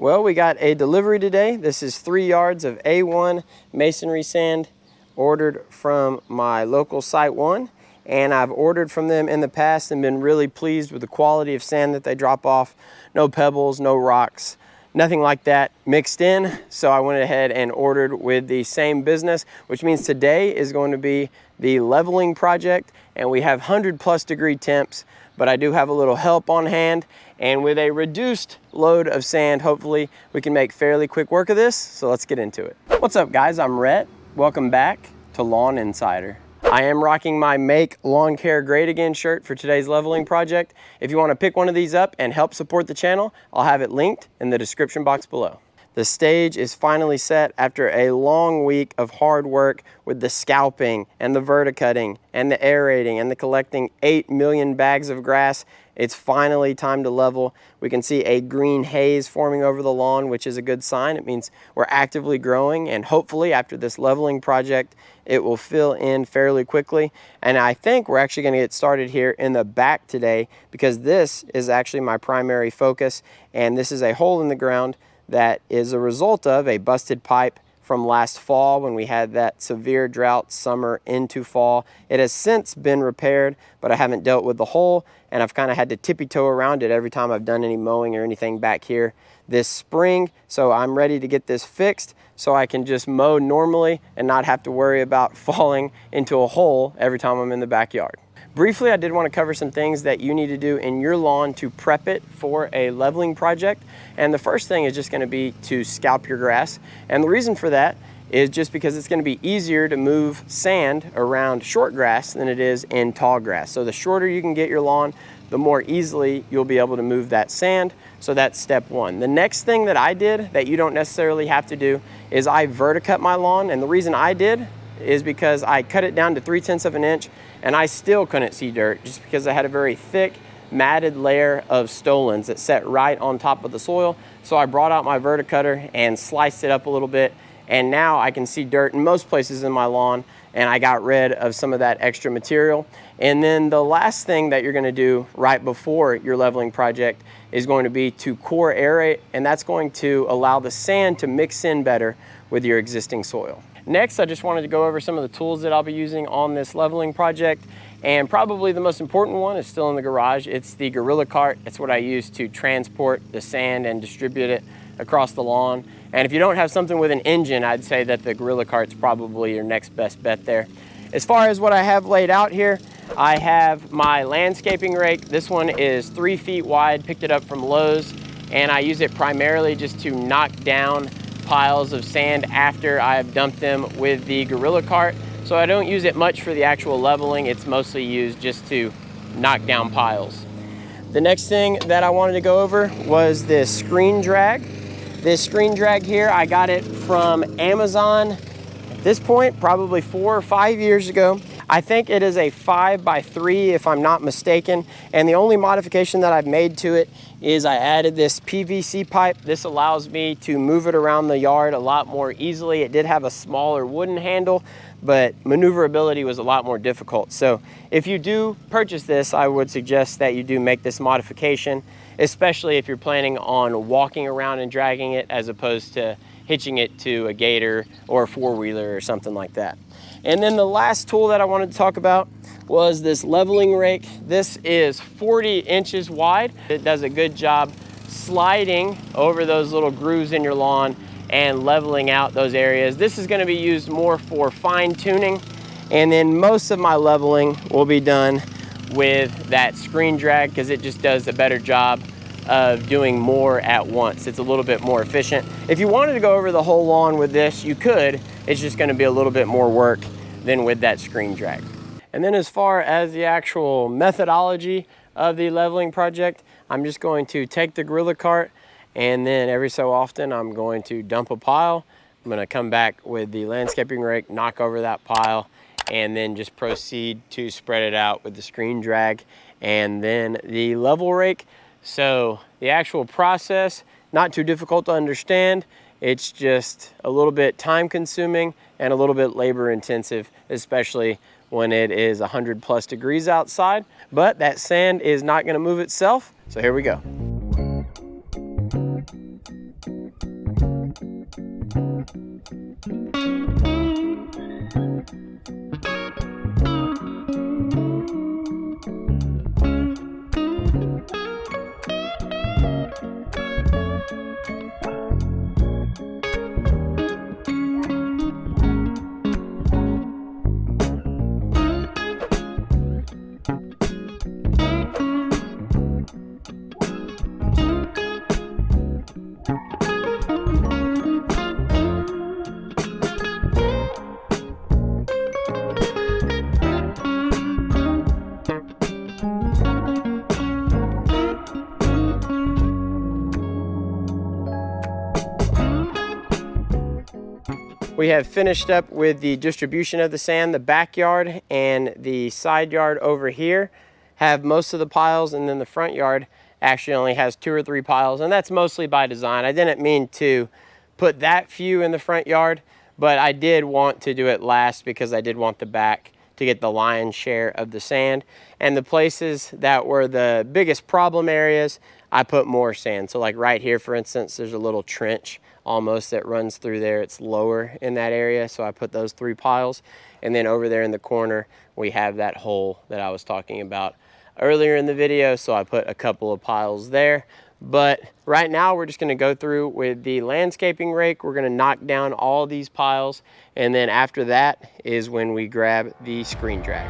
Well, we got a delivery today. This is 3 yards of A1 masonry sand ordered from my local Site 1. And I've ordered from them in the past and been really pleased with the quality of sand that they drop off. No pebbles, no rocks, nothing like that mixed in. So I went ahead and ordered with the same business, which means today is going to be the leveling project. And we have 100+ degree temps, but I do have a little help on hand. And with a reduced load of sand, hopefully we can make fairly quick work of this. So let's get into it. What's up, guys? I'm Rhett. Welcome back to Lawn Insider. I am rocking my Make Lawn Care Great Again shirt for today's leveling project. If you want to pick one of these up and help support the channel, I'll have it linked in the description box below. The stage is finally set after a long week of hard work with the scalping and the verticutting and the aerating and the collecting 8 million bags of grass. It's finally time to level. We can see a green haze forming over the lawn, which is a good sign. It means we're actively growing, and hopefully after this leveling project, it will fill in fairly quickly. And I think we're actually going to get started here in the back today, because this is actually my primary focus, and this is a hole in the ground that is a result of a busted pipe from last fall when we had that severe drought summer into fall. It has since been repaired, but I haven't dealt with the hole, and I've kind of had to tippy-toe around it every time I've done any mowing or anything back here this spring. So I'm ready to get this fixed so I can just mow normally and not have to worry about falling into a hole every time I'm in the backyard. Briefly, I did want to cover some things that you need to do in your lawn to prep it for a leveling project. And the first thing is just going to be to scalp your grass. And the reason for that is just because it's going to be easier to move sand around short grass than it is in tall grass. So the shorter you can get your lawn, the more easily you'll be able to move that sand. So that's step one. The next thing that I did that you don't necessarily have to do is I verticut my lawn. And the reason I did is because I cut it down to 3/10 of an inch, and I still couldn't see dirt just because I had a very thick matted layer of stolons that set right on top of the soil. So I brought out my verticutter and sliced it up a little bit, and now I can see dirt in most places in my lawn, and I got rid of some of that extra material. And then the last thing that you're going to do right before your leveling project is going to be to core aerate, and that's going to allow the sand to mix in better with your existing soil. Next, I just wanted to go over some of the tools that I'll be using on this leveling project. And probably the most important one is still in the garage. It's the Gorilla Cart. It's what I use to transport the sand and distribute it across the lawn. And if you don't have something with an engine, I'd say that the Gorilla Cart's probably your next best bet there. As far as what I have laid out here, I have my landscaping rake. This one is 3 feet wide, picked it up from Lowe's, and I use it primarily just to knock down piles of sand after I've dumped them with the Gorilla Cart. So I don't use it much for the actual leveling. It's mostly used just to knock down piles. The next thing that I wanted to go over was this screen drag. This screen drag here, I got it from Amazon at this point, probably 4 or 5 years ago. I think it is a 5x3 if I'm not mistaken. And the only modification that I've made to it is I added this PVC pipe. This allows me to move it around the yard a lot more easily. It did have a smaller wooden handle, but maneuverability was a lot more difficult. So if you do purchase this, I would suggest that you do make this modification, especially if you're planning on walking around and dragging it as opposed to hitching it to a gator or a four-wheeler or something like that. And then the last tool that I wanted to talk about was this leveling rake. This is 40 inches wide. It does a good job sliding over those little grooves in your lawn and leveling out those areas. This is going to be used more for fine tuning, and then most of my leveling will be done with that screen drag because it just does a better job of doing more at once. It's a little bit more efficient. If you wanted to go over the whole lawn with this, you could. It's just going to be a little bit more work than with that screen drag. And then as far as the actual methodology of the leveling project, I'm just going to take the Gorilla Cart, and then every so often I'm going to dump a pile. I'm going to come back with the landscaping rake, knock over that pile, and then just proceed to spread it out with the screen drag and then the level rake. So the actual process, not too difficult to understand. It's just a little bit time consuming and a little bit labor intensive, especially when it is 100+ degrees outside. But that sand is not going to move itself. So here we go. We have finished up with the distribution of the sand. The backyard and the side yard over here have most of the piles, and then the front yard actually only has 2 or 3 piles, and that's mostly by design. I didn't mean to put that few in the front yard, but I did want to do it last because I did want the back to get the lion's share of the sand. And the places that were the biggest problem areas, I put more sand. So like right here, for instance, there's a little trench almost that runs through there. It's lower in that area, so I put those 3 piles. And then over there in the corner, we have that hole that I was talking about earlier in the video, so I put a couple of piles there. But right now we're just going to go through with the landscaping rake. We're going to knock down all these piles, and then after that is when we grab the screen drag.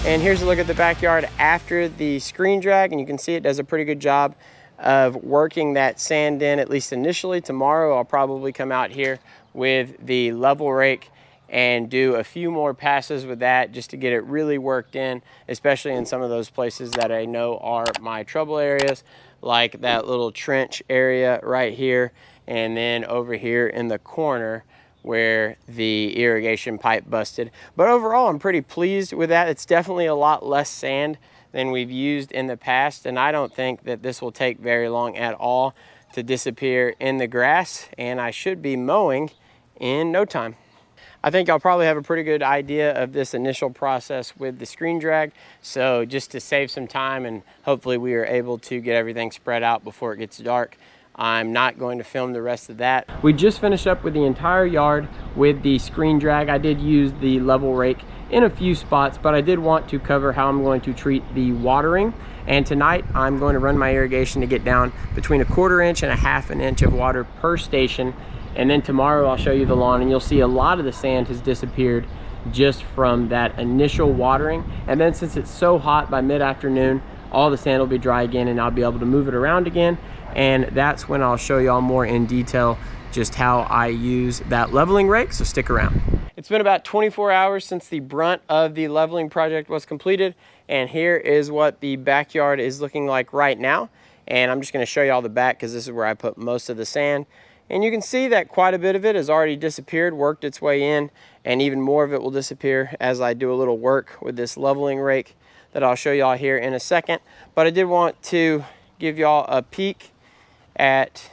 And here's a look at the backyard after the screen drag, and you can see it does a pretty good job of working that sand in, at least initially. Tomorrow I'll probably come out here with the level rake and do a few more passes with that just to get it really worked in, especially in some of those places that I know are my trouble areas, like that little trench area right here, and then over here in the corner where the irrigation pipe busted. But overall, I'm pretty pleased with that. It's definitely a lot less sand than we've used in the past, and I don't think that this will take very long at all to disappear in the grass, and I should be mowing in no time. I think I'll probably have a pretty good idea of this initial process with the screen drag. So just to save some time, and hopefully we are able to get everything spread out before it gets dark, I'm not going to film the rest of that. We just finished up with the entire yard with the screen drag. I did use the level rake in a few spots, but I did want to cover how I'm going to treat the watering. And tonight I'm going to run my irrigation to get down between 1/4 inch and 1/2 inch of water per station. And then tomorrow I'll show you the lawn, and you'll see a lot of the sand has disappeared just from that initial watering. And then since it's so hot, by mid-afternoon, all the sand will be dry again, and I'll be able to move it around again. And that's when I'll show y'all more in detail just how I use that leveling rake, so stick around. It's been about 24 hours since the brunt of the leveling project was completed, and here is what the backyard is looking like right now. And I'm just going to show y'all the back because this is where I put most of the sand. And you can see that quite a bit of it has already disappeared, worked its way in, and even more of it will disappear as I do a little work with this leveling rake that I'll show y'all here in a second. But I did want to give y'all a peek at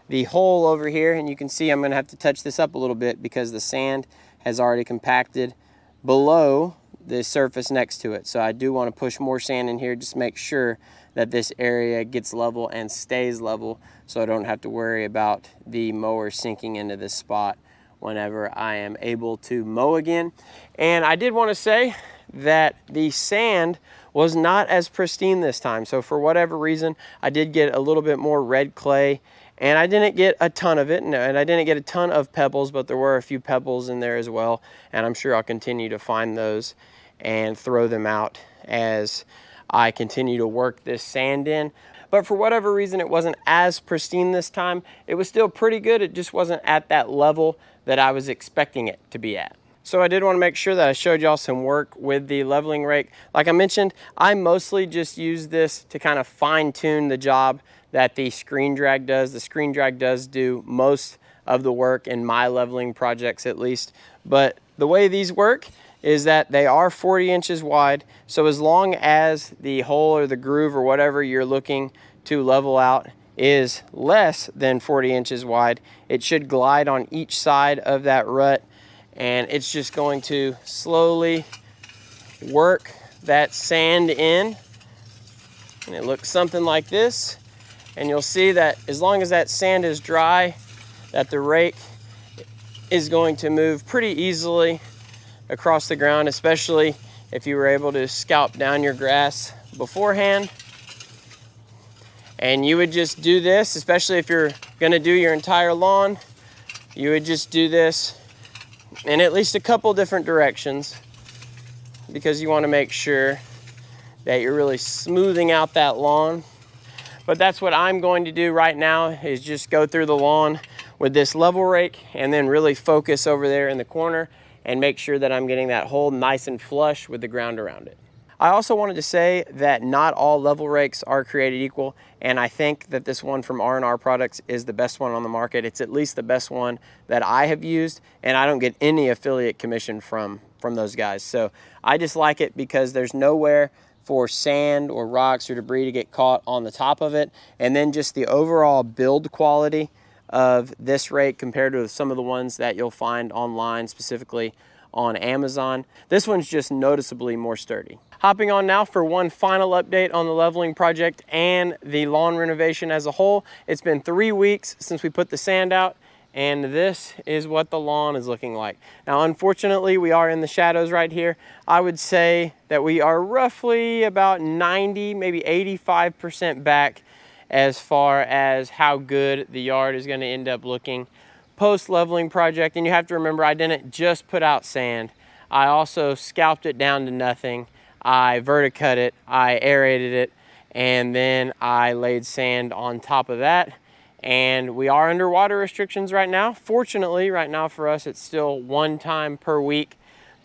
the hole over here, and you can see I'm going to have to touch this up a little bit because the sand has already compacted below the surface next to it. So I do want to push more sand in here, just make sure that this area gets level and stays level, so I don't have to worry about the mower sinking into this spot whenever I am able to mow again. And I did want to say that the sand was not as pristine this time. So for whatever reason, I did get a little bit more red clay, and I didn't get a ton of it, and I didn't get a ton of pebbles, but there were a few pebbles in there as well. And I'm sure I'll continue to find those and throw them out as I continue to work this sand in. But for whatever reason, it wasn't as pristine this time. It was still pretty good. It just wasn't at that level that I was expecting it to be at. So I did want to make sure that I showed y'all some work with the leveling rake. Like I mentioned, I mostly just use this to kind of fine tune the job that the screen drag does. The screen drag does do most of the work in my leveling projects at least. But the way these work is that they are 40 inches wide. So as long as the hole or the groove or whatever you're looking to level out is less than 40 inches wide, it should glide on each side of that rut, and it's just going to slowly work that sand in. And it looks something like this. And you'll see that as long as that sand is dry, that the rake is going to move pretty easily across the ground, especially if you were able to scalp down your grass beforehand. And you would just do this, especially if you're gonna do your entire lawn, you would just do this in at least a couple different directions, because you want to make sure that you're really smoothing out that lawn. But that's what I'm going to do right now, is just go through the lawn with this level rake and then really focus over there in the corner and make sure that I'm getting that hole nice and flush with the ground around it. I also wanted to say that not all level rakes are created equal, and I think that this one from R&R Products is the best one on the market. It's at least the best one that I have used, and I don't get any affiliate commission from those guys. So I just like it because there's nowhere for sand or rocks or debris to get caught on the top of it. And then just the overall build quality of this rake compared to some of the ones that you'll find online, specifically on Amazon. This one's just noticeably more sturdy. Hopping on now for one final update on the leveling project and the lawn renovation as a whole. It's been 3 weeks since we put the sand out, and this is what the lawn is looking like. Now, unfortunately, we are in the shadows right here. I would say that we are roughly about 90, maybe 85% back as far as how good the yard is gonna end up looking post-leveling project. And you have to remember, I didn't just put out sand. I also scalped it down to nothing. I verticut it, I aerated it, and then I laid sand on top of that. And we are under water restrictions right now. Fortunately, right now for us, it's still 1 time per week,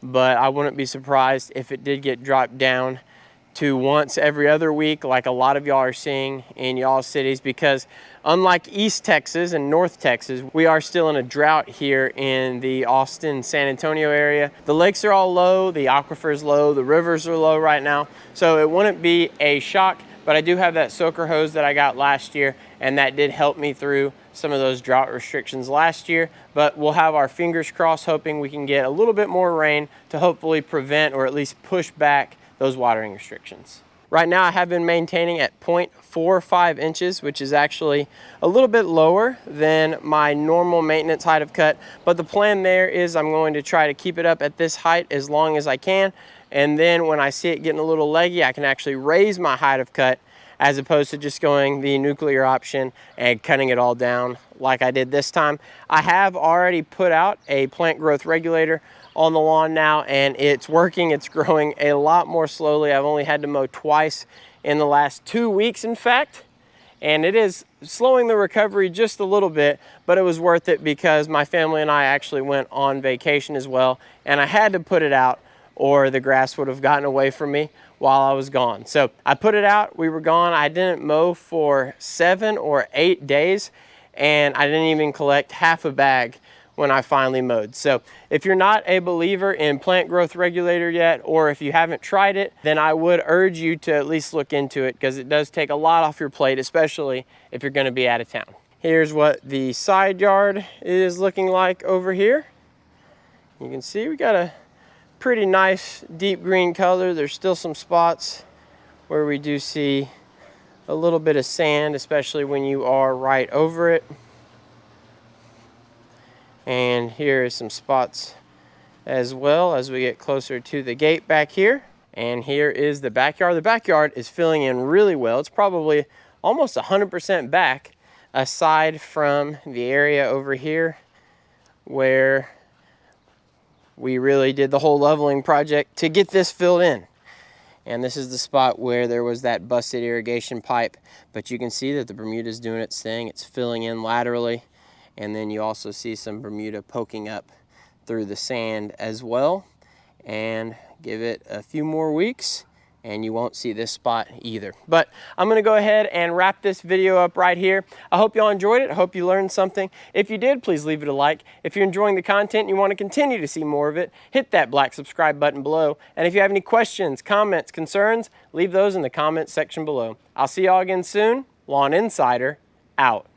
but I wouldn't be surprised if it did get dropped down to once every other week, like a lot of y'all are seeing in y'all's cities, because unlike East Texas and North Texas, we are still in a drought here in the Austin, San Antonio area. The lakes are all low, the aquifer's low, the rivers are low right now, so it wouldn't be a shock, but I do have that soaker hose that I got last year, and that did help me through some of those drought restrictions last year. But we'll have our fingers crossed, hoping we can get a little bit more rain to hopefully prevent or at least push back those watering restrictions. Right now I have been maintaining at 0.45 inches, which is actually a little bit lower than my normal maintenance height of cut. But the plan there is I'm going to try to keep it up at this height as long as I can. And then when I see it getting a little leggy, I can actually raise my height of cut, as opposed to just going the nuclear option and cutting it all down like I did this time. I have already put out a plant growth regulator on the lawn now, and it's working. It's growing a lot more slowly. I've only had to mow twice in the last 2 weeks, in fact, and it is slowing the recovery just a little bit, but it was worth it because my family and I actually went on vacation as well, and I had to put it out or the grass would have gotten away from me while I was gone. So I put it out, we were gone. I didn't mow for 7 or 8 days, and I didn't even collect half a bag when I finally mowed. So if you're not a believer in plant growth regulator yet, or if you haven't tried it, then I would urge you to at least look into it, because it does take a lot off your plate, especially if you're gonna be out of town. Here's what the side yard is looking like over here. You can see we got a pretty nice deep green color. There's still some spots where we do see a little bit of sand, especially when you are right over it. And here is some spots as well as we get closer to the gate back here. And here is the backyard. The backyard is filling in really well. It's probably almost 100% back, aside from the area over here where we really did the whole leveling project to get this filled in. And this is the spot where there was that busted irrigation pipe, but you can see that the Bermuda is doing its thing. It's filling in laterally, and then you also see some Bermuda poking up through the sand as well. And give it a few more weeks and you won't see this spot either. But I'm gonna go ahead and wrap this video up right here. I hope y'all enjoyed it. I hope you learned something. If you did, please leave it a like. If you're enjoying the content and you want to continue to see more of it, hit that black subscribe button below. And if you have any questions, comments, concerns, leave those in the comments section below. I'll see y'all again soon. Lawn Insider, out.